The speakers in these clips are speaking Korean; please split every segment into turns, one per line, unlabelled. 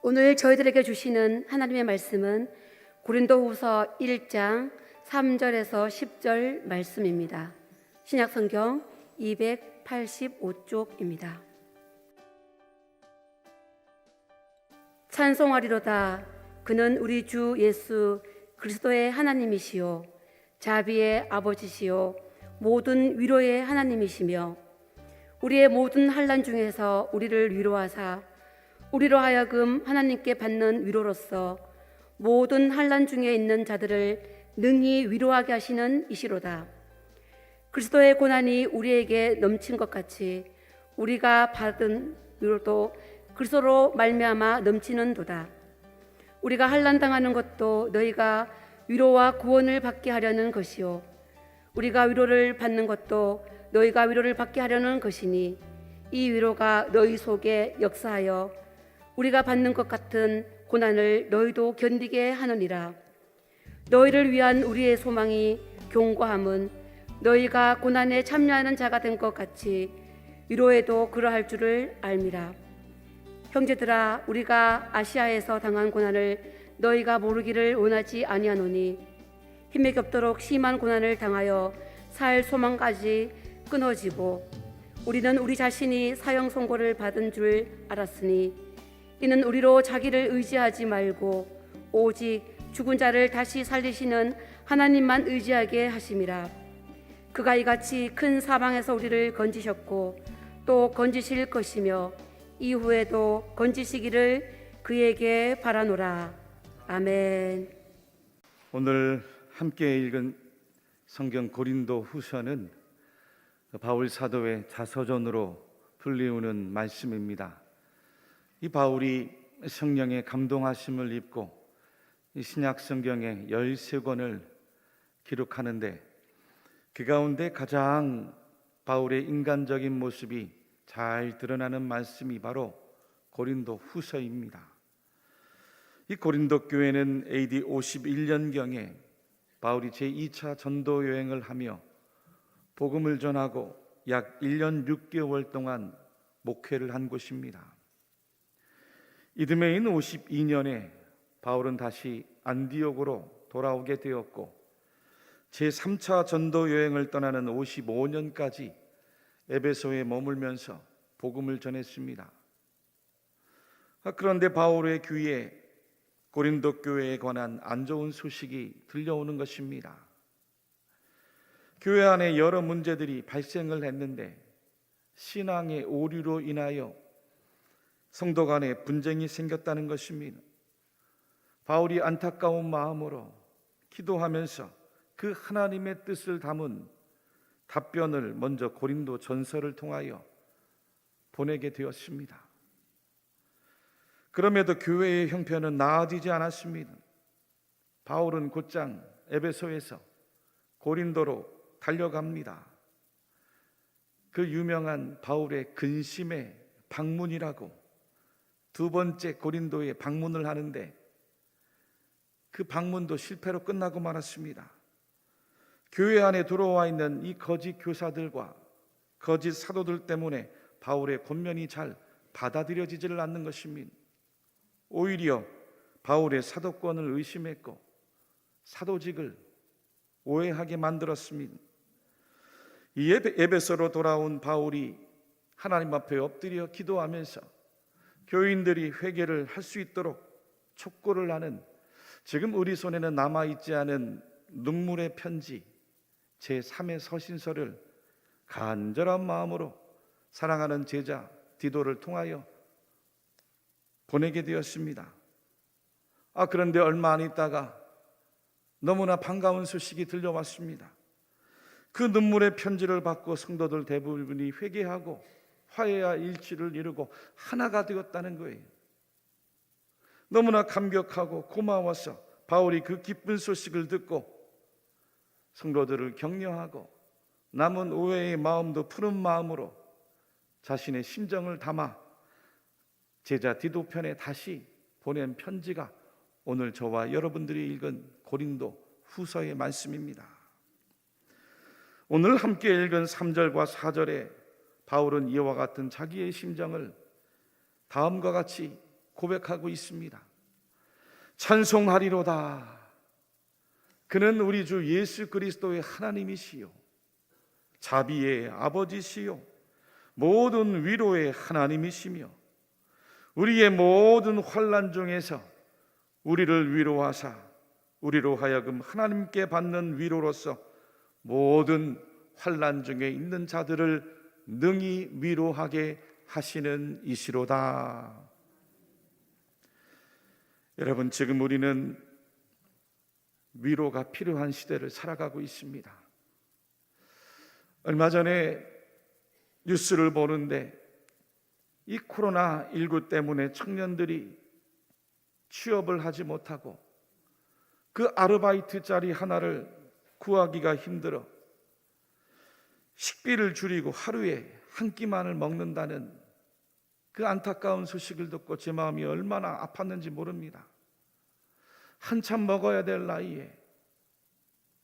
오늘 저희들에게 주시는 하나님의 말씀은 고린도후서 1장 3절에서 10절 말씀입니다. 신약성경 285쪽입니다. 찬송하리로다. 그는 우리 주 예수 그리스도의 하나님이시요 자비의 아버지시요 모든 위로의 하나님이시며 우리의 모든 환난 중에서 우리를 위로하사 우리로 하여금 하나님께 받는 위로로서 모든 환난 중에 있는 자들을 능히 위로하게 하시는 이시로다. 그리스도의 고난이 우리에게 넘친 것 같이 우리가 받은 위로도 그리스도로 말미암아 넘치는도다. 우리가 환난 당하는 것도 너희가 위로와 구원을 받게 하려는 것이요 우리가 위로를 받는 것도 너희가 위로를 받게 하려는 것이니 이 위로가 너희 속에 역사하여 우리가 받는 것 같은 고난을 너희도 견디게 하느니라. 너희를 위한 우리의 소망이 견고함은 너희가 고난에 참여하는 자가 된 것 같이 위로에도 그러할 줄을 알미라. 형제들아, 우리가 아시아에서 당한 고난을 너희가 모르기를 원하지 아니하노니 힘에 겹도록 심한 고난을 당하여 살 소망까지 끊어지고 우리는 우리 자신이 사형 선고를 받은 줄 알았으니 이는 우리로 자기를 의지하지 말고 오직 죽은 자를 다시 살리시는 하나님만 의지하게 하심이라. 그가 이같이 큰 사망에서 우리를 건지셨고 또 건지실 것이며 이후에도 건지시기를 그에게 바라노라. 아멘.
오늘 함께 읽은 성경 고린도 후서는 바울 사도의 자서전으로 불리우는 말씀입니다. 이 바울이 성령의 감동하심을 입고 이 신약 성경의 13권을 기록하는데 그 가운데 가장 바울의 인간적인 모습이 잘 드러나는 말씀이 바로 고린도 후서입니다. 이 고린도 교회는 AD 51년경에 바울이 제2차 전도 여행을 하며 복음을 전하고 약 1년 6개월 동안 목회를 한 곳입니다. 이듬해인 52년에 바울은 다시 안디옥으로 돌아오게 되었고 제3차 전도 여행을 떠나는 55년까지 에베소에 머물면서 복음을 전했습니다. 그런데 바울의 귀에 고린도 교회에 관한 안 좋은 소식이 들려오는 것입니다. 교회 안에 여러 문제들이 발생을 했는데 신앙의 오류로 인하여 성도 간에 분쟁이 생겼다는 것입니다. 바울이 안타까운 마음으로 기도하면서 그 하나님의 뜻을 담은 답변을 먼저 고린도 전서를 통하여 보내게 되었습니다. 그럼에도 교회의 형편은 나아지지 않았습니다. 바울은 곧장 에베소에서 고린도로 달려갑니다. 그 유명한 바울의 근심의 방문이라고 두 번째 고린도에 방문을 하는데 그 방문도 실패로 끝나고 말았습니다. 교회 안에 들어와 있는 이 거짓 교사들과 거짓 사도들 때문에 바울의 권면이 잘 받아들여지지를 않는 것입니다. 오히려 바울의 사도권을 의심했고 사도직을 오해하게 만들었습니다. 이 에베소로 돌아온 바울이 하나님 앞에 엎드려 기도하면서 교인들이 회개를 할 수 있도록 촉구를 하는, 지금 우리 손에는 남아있지 않은 눈물의 편지 제3의 서신서를 간절한 마음으로 사랑하는 제자 디도를 통하여 보내게 되었습니다. 그런데 얼마 안 있다가 너무나 반가운 소식이 들려왔습니다. 그 눈물의 편지를 받고 성도들 대부분이 회개하고 화해와 일치를 이루고 하나가 되었다는 거예요. 너무나 감격하고 고마워서 바울이 그 기쁜 소식을 듣고 성도들을 격려하고 남은 오해의 마음도 푸른 마음으로 자신의 심정을 담아 제자 디도 편에 다시 보낸 편지가 오늘 저와 여러분들이 읽은 고린도 후서의 말씀입니다. 오늘 함께 읽은 3절과 4절에 바울은 이와 같은 자기의 심정을 다음과 같이 고백하고 있습니다. 찬송하리로다. 그는 우리 주 예수 그리스도의 하나님이시요 자비의 아버지시요 모든 위로의 하나님이시며 우리의 모든 환난 중에서 우리를 위로하사 우리로 하여금 하나님께 받는 위로로서 모든 환난 중에 있는 자들을 능히 위로하게 하시는 이시로다. 여러분, 지금 우리는 위로가 필요한 시대를 살아가고 있습니다. 얼마 전에 뉴스를 보는데 이 코로나19 때문에 청년들이 취업을 하지 못하고 그 아르바이트 자리 하나를 구하기가 힘들어 식비를 줄이고 하루에 한 끼만을 먹는다는 그 안타까운 소식을 듣고 제 마음이 얼마나 아팠는지 모릅니다. 한참 먹어야 될 나이에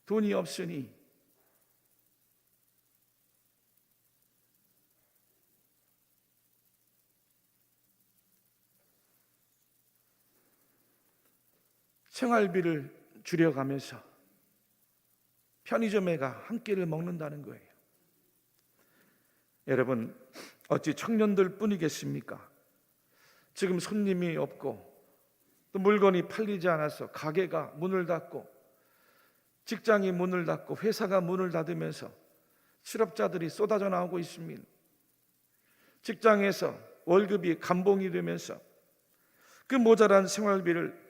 돈이 없으니 생활비를 줄여가면서 편의점에 가 한 끼를 먹는다는 거예요. 여러분, 어찌 청년들 뿐이겠습니까? 지금 손님이 없고 또 물건이 팔리지 않아서 가게가 문을 닫고 직장이 문을 닫고 회사가 문을 닫으면서 실업자들이 쏟아져 나오고 있습니다. 직장에서 월급이 감봉이 되면서 그 모자란 생활비를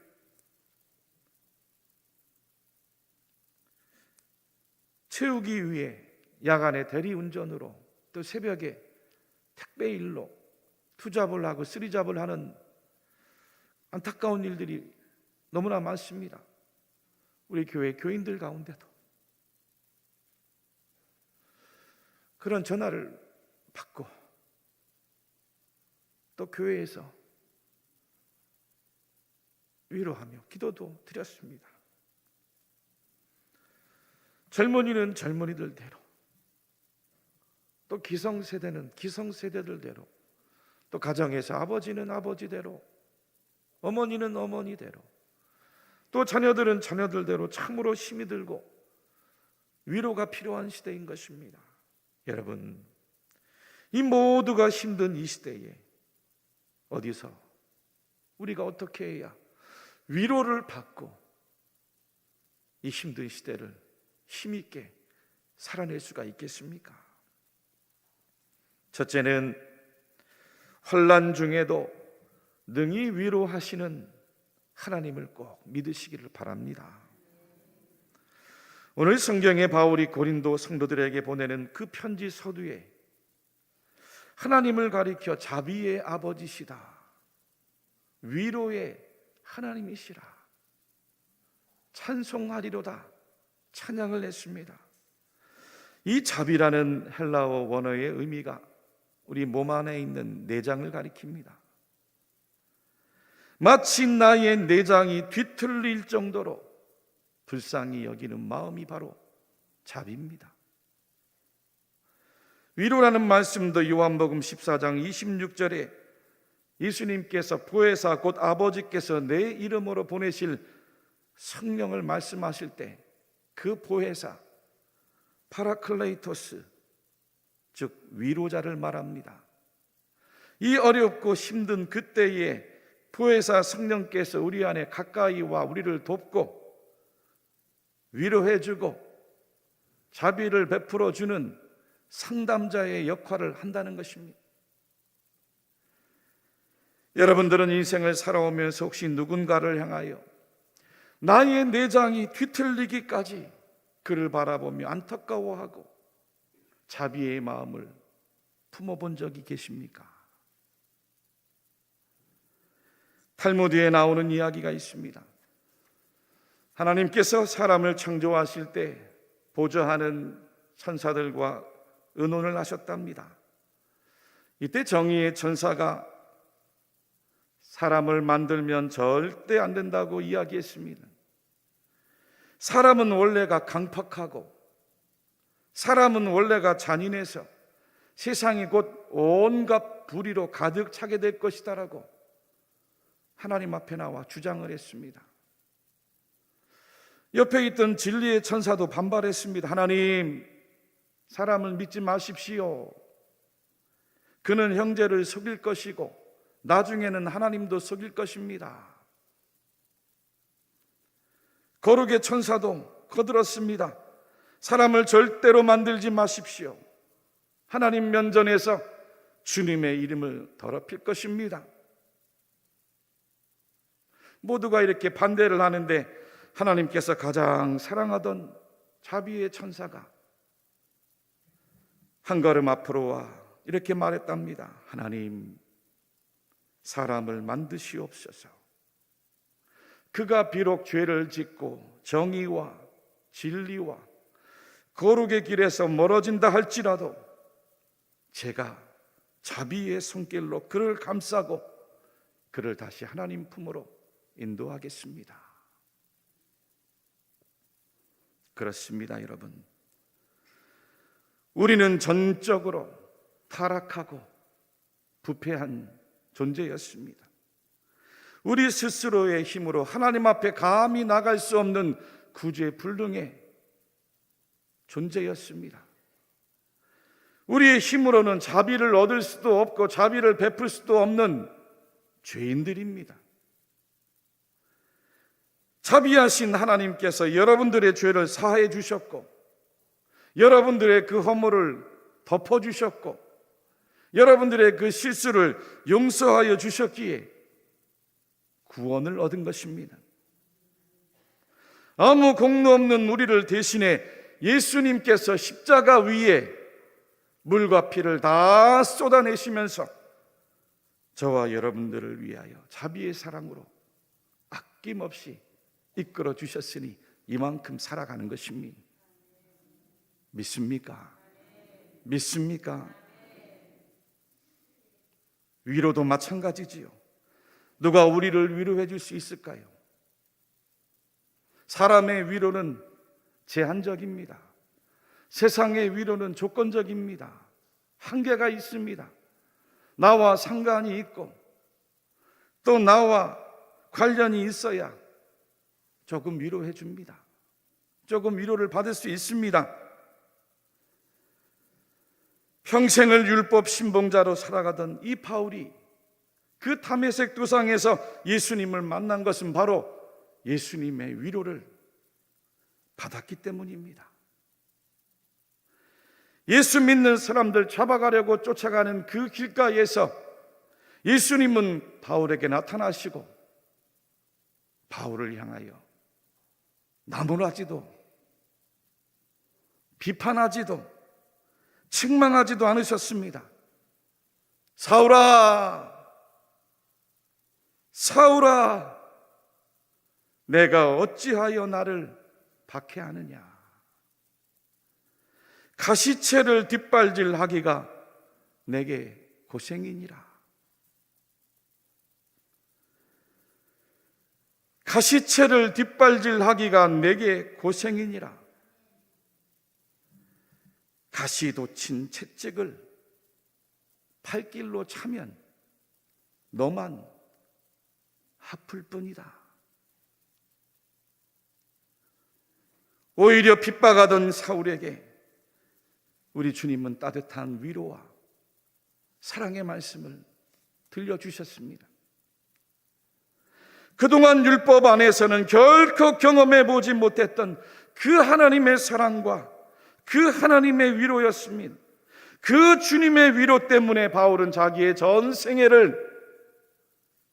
채우기 위해 야간에 대리운전으로 또 새벽에 택배일로 투잡을 하고 쓰리잡을 하는 안타까운 일들이 너무나 많습니다. 우리 교회 교인들 가운데도 그런 전화를 받고 또 교회에서 위로하며 기도도 드렸습니다. 젊은이는 젊은이들대로 또 기성세대는 기성세대들대로 또 가정에서 아버지는 아버지대로 어머니는 어머니대로 또 자녀들은 자녀들대로 참으로 힘이 들고 위로가 필요한 시대인 것입니다. 여러분, 이 모두가 힘든 이 시대에 어디서 우리가 어떻게 해야 위로를 받고 이 힘든 시대를 힘있게 살아낼 수가 있겠습니까? 첫째는 환난 중에도 능히 위로하시는 하나님을 꼭 믿으시기를 바랍니다. 오늘 성경에 바울이 고린도 성도들에게 보내는 그 편지 서두에 하나님을 가리켜 자비의 아버지시다, 위로의 하나님이시라, 찬송하리로다 찬양을 했습니다. 이 자비라는 헬라어 원어의 의미가 우리 몸 안에 있는 내장을 가리킵니다. 마치 나의 내장이 뒤틀릴 정도로 불쌍히 여기는 마음이 바로 자비입니다. 위로라는 말씀도 요한복음 14장 26절에 예수님께서 보혜사 곧 아버지께서 내 이름으로 보내실 성령을 말씀하실 때 그 보혜사 파라클레이토스, 즉 위로자를 말합니다. 이 어렵고 힘든 그때에 보혜사 성령께서 우리 안에 가까이 와 우리를 돕고 위로해주고 자비를 베풀어주는 상담자의 역할을 한다는 것입니다. 여러분들은 인생을 살아오면서 혹시 누군가를 향하여 나의 내장이 뒤틀리기까지 그를 바라보며 안타까워하고 자비의 마음을 품어본 적이 계십니까? 탈무드에 나오는 이야기가 있습니다. 하나님께서 사람을 창조하실 때 보좌하는 천사들과 의논을 하셨답니다. 이때 정의의 천사가 사람을 만들면 절대 안 된다고 이야기했습니다. 사람은 원래가 강팍하고 사람은 원래가 잔인해서 세상이 곧 온갖 불의로 가득 차게 될 것이다라고 하나님 앞에 나와 주장을 했습니다. 옆에 있던 진리의 천사도 반발했습니다. 하나님, 사람을 믿지 마십시오. 그는 형제를 속일 것이고 나중에는 하나님도 속일 것입니다. 거룩의 천사도 거들었습니다. 사람을 절대로 만들지 마십시오. 하나님 면전에서 주님의 이름을 더럽힐 것입니다. 모두가 이렇게 반대를 하는데 하나님께서 가장 사랑하던 자비의 천사가 한 걸음 앞으로 와 이렇게 말했답니다. 하나님, 사람을 만드시옵소서. 그가 비록 죄를 짓고 정의와 진리와 거룩의 길에서 멀어진다 할지라도 제가 자비의 손길로 그를 감싸고 그를 다시 하나님 품으로 인도하겠습니다. 그렇습니다, 여러분. 우리는 전적으로 타락하고 부패한 존재였습니다. 우리 스스로의 힘으로 하나님 앞에 감히 나갈 수 없는 구제불능의 존재였습니다. 우리의 힘으로는 자비를 얻을 수도 없고 자비를 베풀 수도 없는 죄인들입니다. 자비하신 하나님께서 여러분들의 죄를 사하여 주셨고 여러분들의 그 허물을 덮어주셨고 여러분들의 그 실수를 용서하여 주셨기에 구원을 얻은 것입니다. 아무 공로 없는 우리를 대신해 예수님께서 십자가 위에 물과 피를 다 쏟아내시면서 저와 여러분들을 위하여 자비의 사랑으로 아낌없이 이끌어 주셨으니 이만큼 살아가는 것입니다. 믿습니까? 믿습니까? 위로도 마찬가지지요. 누가 우리를 위로해 줄 수 있을까요? 사람의 위로는 제한적입니다. 세상의 위로는 조건적입니다. 한계가 있습니다. 나와 상관이 있고 또 나와 관련이 있어야 조금 위로해 줍니다. 조금 위로를 받을 수 있습니다. 평생을 율법 신봉자로 살아가던 이 바울이 그 다메섹 도상에서 예수님을 만난 것은 바로 예수님의 위로를 받았기 때문입니다. 예수 믿는 사람들 잡아가려고 쫓아가는 그 길가에서 예수님은 바울에게 나타나시고 바울을 향하여 나무라지도 비판하지도 책망하지도 않으셨습니다. 사울아, 사울아, 내가 어찌하여 나를 박해하느냐. 가시채를 뒷발질하기가 내게 고생이니라. 가시채를 뒷발질하기가 내게 고생이니라. 가시 돋친 채찍을 팔길로 차면 너만 아플 뿐이다. 오히려 핍박하던 사울에게 우리 주님은 따뜻한 위로와 사랑의 말씀을 들려주셨습니다. 그동안 율법 안에서는 결코 경험해 보지 못했던 그 하나님의 사랑과 그 하나님의 위로였습니다. 그 주님의 위로 때문에 바울은 자기의 전 생애를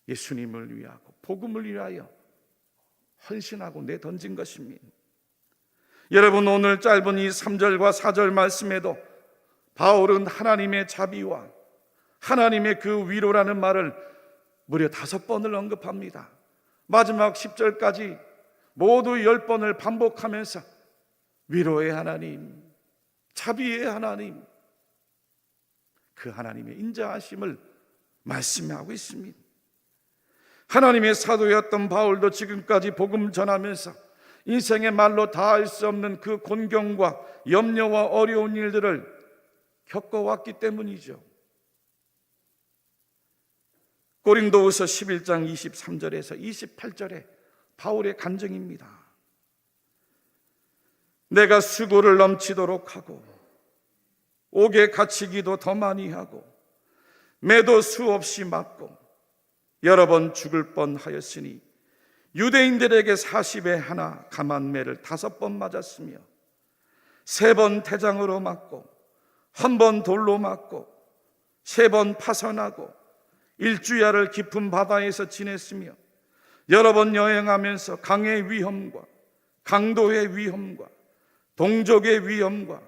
예수님을 위하고 복음을 위하여 헌신하고 내던진 것입니다. 여러분, 오늘 짧은 이 3절과 4절 말씀에도 바울은 하나님의 자비와 하나님의 그 위로라는 말을 무려 5번을 언급합니다. 마지막 10절까지 모두 10번을 반복하면서 위로의 하나님, 자비의 하나님, 그 하나님의 인자하심을 말씀하고 있습니다. 하나님의 사도였던 바울도 지금까지 복음 전하면서 인생의 말로 다 할 수 없는 그 곤경과 염려와 어려운 일들을 겪어왔기 때문이죠. 고린도후서 11장 23절에서 28절에 바울의 간증입니다. 내가 수고를 넘치도록 하고 옥에 갇히기도 더 많이 하고 매도 수없이 맞고 여러 번 죽을 뻔하였으니 유대인들에게 40에 하나 감한매를 5번 맞았으며 3번 태장으로 맞고 1번 돌로 맞고 3번 파선하고 일주야를 깊은 바다에서 지냈으며 여러 번 여행하면서 강의 위험과 강도의 위험과 동족의 위험과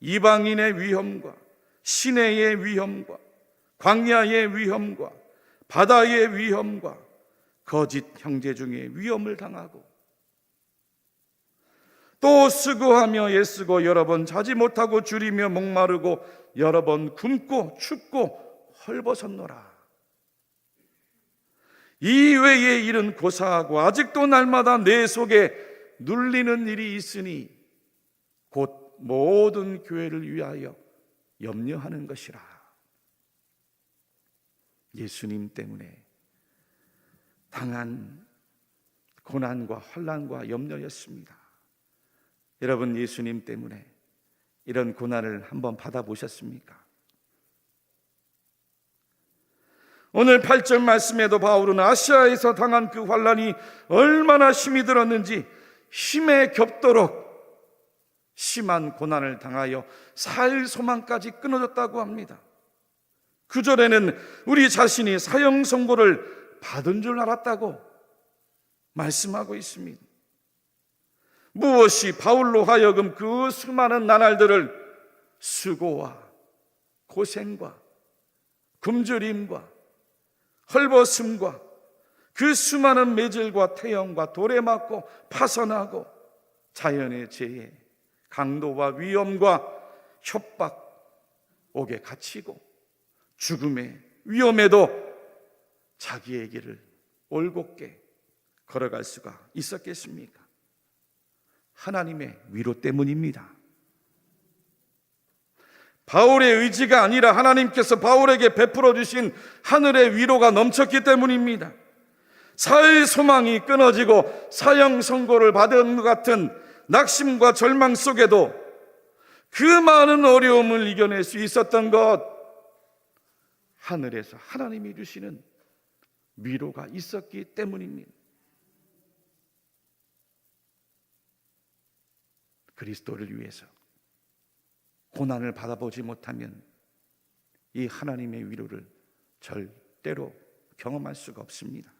이방인의 위험과 시내의 위험과 광야의 위험과 바다의 위험과 거짓 형제 중에 위험을 당하고 또 수고하며 애쓰고 여러 번 자지 못하고 줄이며 목마르고 여러 번 굶고 춥고 헐벗었노라. 이 외의 일은 고사하고 아직도 날마다 내 속에 눌리는 일이 있으니 곧 모든 교회를 위하여 염려하는 것이라. 예수님 때문에 당한 고난과 환난과 염려였습니다. 여러분, 예수님 때문에 이런 고난을 한번 받아보셨습니까? 오늘 8절 말씀에도 바울은 아시아에서 당한 그 환난이 얼마나 힘이 들었는지 힘에 겹도록 심한 고난을 당하여 살 소망까지 끊어졌다고 합니다. 9절에는 우리 자신이 사형 선고를 받은 줄 알았다고 말씀하고 있습니다. 무엇이 바울로 하여금 그 수많은 나날들을 수고와 고생과 굶주림과 헐벗음과 그 수많은 매질과 태형과 돌에 맞고 파선하고 자연의 재해, 강도와 위험과 협박, 옥에 갇히고 죽음의 위험에도 자기의 길을 올곧게 걸어갈 수가 있었겠습니까? 하나님의 위로 때문입니다. 바울의 의지가 아니라 하나님께서 바울에게 베풀어 주신 하늘의 위로가 넘쳤기 때문입니다. 살 소망이 끊어지고 사형 선고를 받은 것 같은 낙심과 절망 속에도 그 많은 어려움을 이겨낼 수 있었던 것, 하늘에서 하나님이 주시는 위로가 있었기 때문입니다. 그리스도를 위해서 고난을 받아보지 못하면 이 하나님의 위로를 절대로 경험할 수가 없습니다.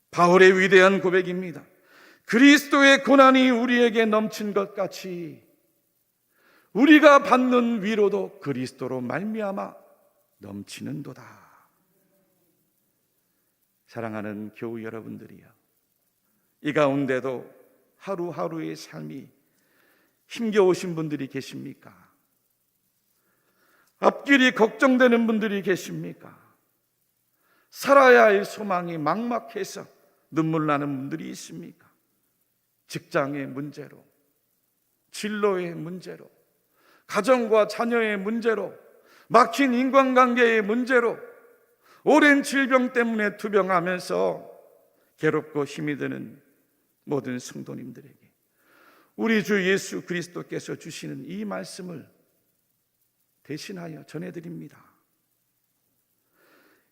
바울의 위대한 고백입니다. 그리스도의 고난이 우리에게 넘친 것 같이 우리가 받는 위로도 그리스도로 말미암아 넘치는도다. 사랑하는 교우 여러분들이여, 이 가운데도 하루하루의 삶이 힘겨우신 분들이 계십니까? 앞길이 걱정되는 분들이 계십니까? 살아야 할 소망이 막막해서 눈물 나는 분들이 있습니까? 직장의 문제로, 진로의 문제로, 가정과 자녀의 문제로, 막힌 인간관계의 문제로, 오랜 질병 때문에 투병하면서 괴롭고 힘이 드는 모든 성도님들에게 우리 주 예수 그리스도께서 주시는 이 말씀을 대신하여 전해드립니다.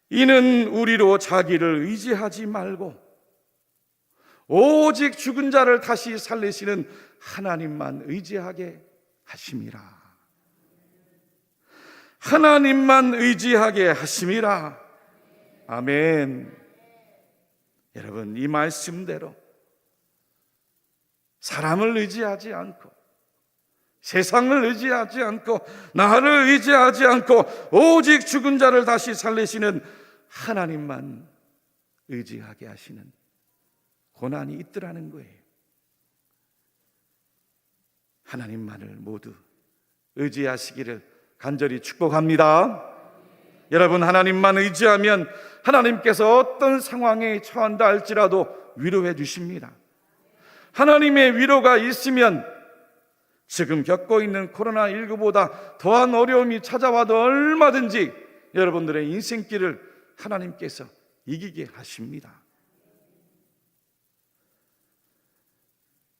이는 우리로 자기를 의지하지 말고 오직 죽은 자를 다시 살리시는 하나님만 의지하게 하심이라. 하나님만 의지하게 하심이라. 아멘. 여러분, 이 말씀대로 사람을 의지하지 않고 세상을 의지하지 않고 나를 의지하지 않고 오직 죽은 자를 다시 살리시는 하나님만 의지하게 하시는 고난이 있더라는 거예요. 하나님만을 모두 의지하시기를 간절히 축복합니다. 여러분, 하나님만 의지하면 하나님께서 어떤 상황에 처한다 할지라도 위로해 주십니다. 하나님의 위로가 있으면 지금 겪고 있는 코로나19보다 더한 어려움이 찾아와도 얼마든지 여러분들의 인생길을 하나님께서 이기게 하십니다.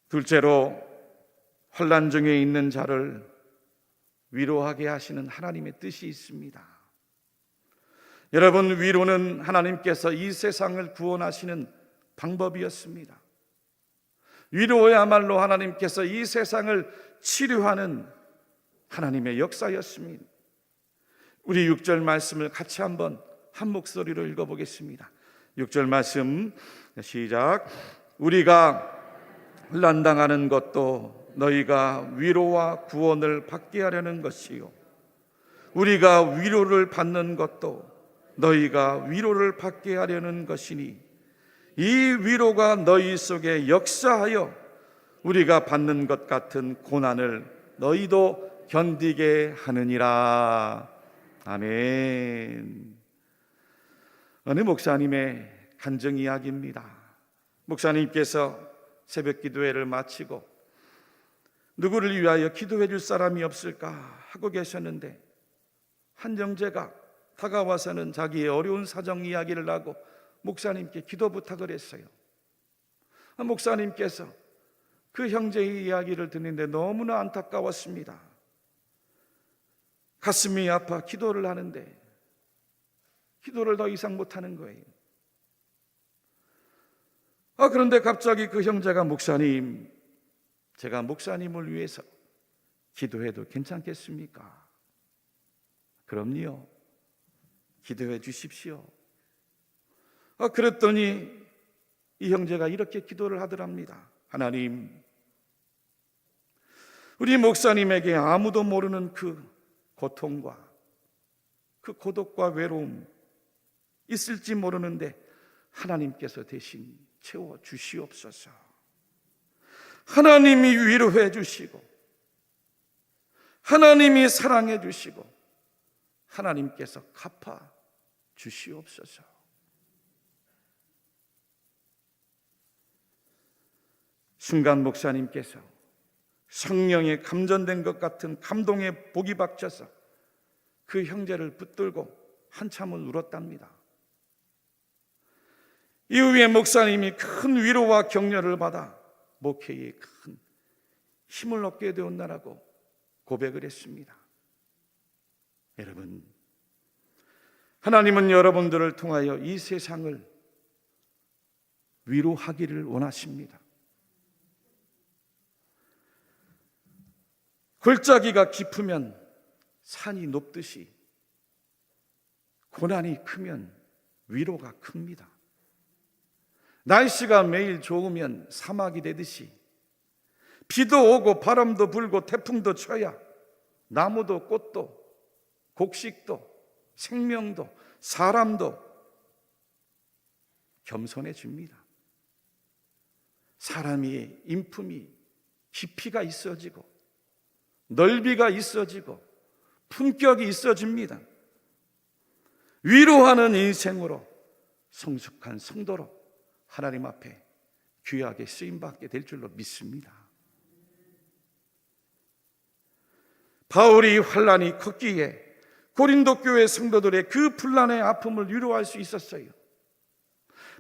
둘째로, 환난 중에 있는 자를 위로하게 하시는 하나님의 뜻이 있습니다. 여러분, 위로는 하나님께서 이 세상을 구원하시는 방법이었습니다. 위로야말로 하나님께서 이 세상을 치료하는 하나님의 역사였습니다. 우리 6절 말씀을 같이 한번 한 목소리로 읽어보겠습니다. 6절 말씀 시작. 우리가 혼란당하는 것도 너희가 위로와 구원을 받게 하려는 것이요, 우리가 위로를 받는 것도 너희가 위로를 받게 하려는 것이니 이 위로가 너희 속에 역사하여 우리가 받는 것 같은 고난을 너희도 견디게 하느니라. 아멘. 어느 목사님의 간증 이야기입니다. 목사님께서 새벽 기도회를 마치고 누구를 위하여 기도해 줄 사람이 없을까 하고 계셨는데, 한 형제가 다가와서는 자기의 어려운 사정 이야기를 하고 목사님께 기도 부탁을 했어요. 목사님께서 그 형제의 이야기를 듣는데 너무나 안타까웠습니다. 가슴이 아파 기도를 하는데 기도를 더 이상 못하는 거예요. 그런데 갑자기 그 형제가, 목사님, 제가 목사님을 위해서 기도해도 괜찮겠습니까? 그럼요, 기도해 주십시오. 그랬더니 이 형제가 이렇게 기도를 하더랍니다. 하나님, 우리 목사님에게 아무도 모르는 그 고통과 그 고독과 외로움 있을지 모르는데 하나님께서 대신 채워 주시옵소서. 하나님이 위로해 주시고 하나님이 사랑해 주시고 하나님께서 갚아 주시옵소서. 순간 목사님께서 성령에 감전된 것 같은 감동에 복이 박혀서 그 형제를 붙들고 한참을 울었답니다. 이후에 목사님이 큰 위로와 격려를 받아 목회에 큰 힘을 얻게 되었다라고 고백을 했습니다. 여러분, 하나님은 여러분들을 통하여 이 세상을 위로하기를 원하십니다. 골짜기가 깊으면 산이 높듯이 고난이 크면 위로가 큽니다. 날씨가 매일 좋으면 사막이 되듯이 비도 오고 바람도 불고 태풍도 쳐야 나무도 꽃도 곡식도 생명도 사람도 겸손해집니다. 사람의 인품이 깊이가 있어지고 넓이가 있어지고 품격이 있어집니다. 위로하는 인생으로 성숙한 성도로 하나님 앞에 귀하게 쓰임받게 될 줄로 믿습니다. 바울이 환난이 컸기에 고린도 교회 성도들의 그 분란의 아픔을 위로할 수 있었어요.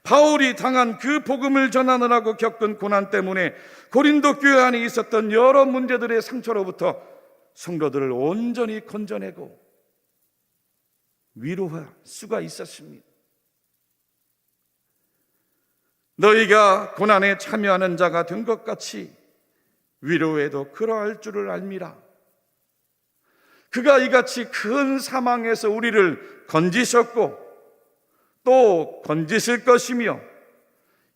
바울이 당한 그 복음을 전하느라고 겪은 고난 때문에 고린도 교회 안에 있었던 여러 문제들의 상처로부터 성도들을 온전히 건져내고 위로할 수가 있었습니다. 너희가 고난에 참여하는 자가 된 것 같이 위로에도 그러할 줄을 알미라. 그가 이같이 큰 사망에서 우리를 건지셨고 또 건지실 것이며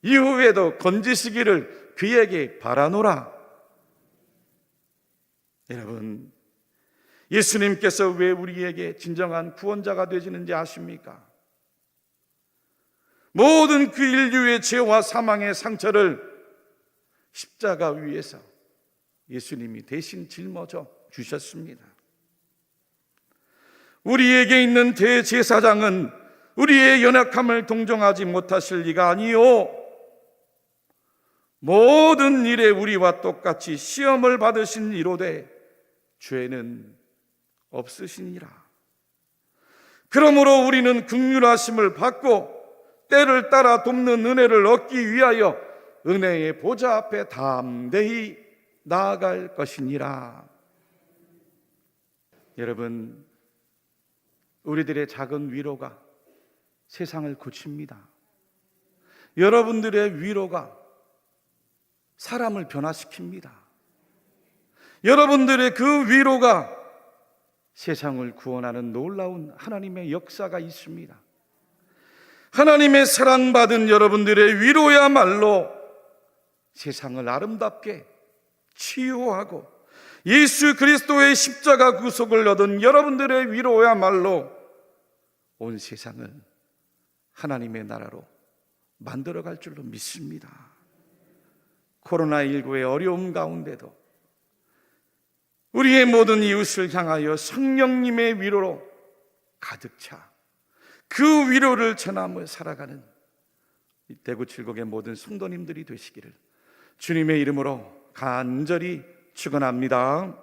이후에도 건지시기를 그에게 바라노라. 여러분, 예수님께서 왜 우리에게 진정한 구원자가 되시는지 아십니까? 모든 그 인류의 죄와 사망의 상처를 십자가 위에서 예수님이 대신 짊어져 주셨습니다. 우리에게 있는 대제사장은 우리의 연약함을 동정하지 못하실 리가 아니요, 모든 일에 우리와 똑같이 시험을 받으신 이로되 죄는 없으시니라. 그러므로 우리는 긍휼하심을 받고 때를 따라 돕는 은혜를 얻기 위하여 은혜의 보좌 앞에 담대히 나아갈 것이니라. 여러분, 우리들의 작은 위로가 세상을 고칩니다. 여러분들의 위로가 사람을 변화시킵니다. 여러분들의 그 위로가 세상을 구원하는 놀라운 하나님의 역사가 있습니다. 하나님의 사랑받은 여러분들의 위로야말로 세상을 아름답게 치유하고 예수 그리스도의 십자가 구속을 얻은 여러분들의 위로야말로 온 세상을 하나님의 나라로 만들어갈 줄로 믿습니다. 코로나19의 어려움 가운데도 우리의 모든 이웃을 향하여 성령님의 위로로 가득 차 그 위로를 전하며 살아가는 대구 칠곡의 모든 성도님들이 되시기를 주님의 이름으로 간절히 축원합니다.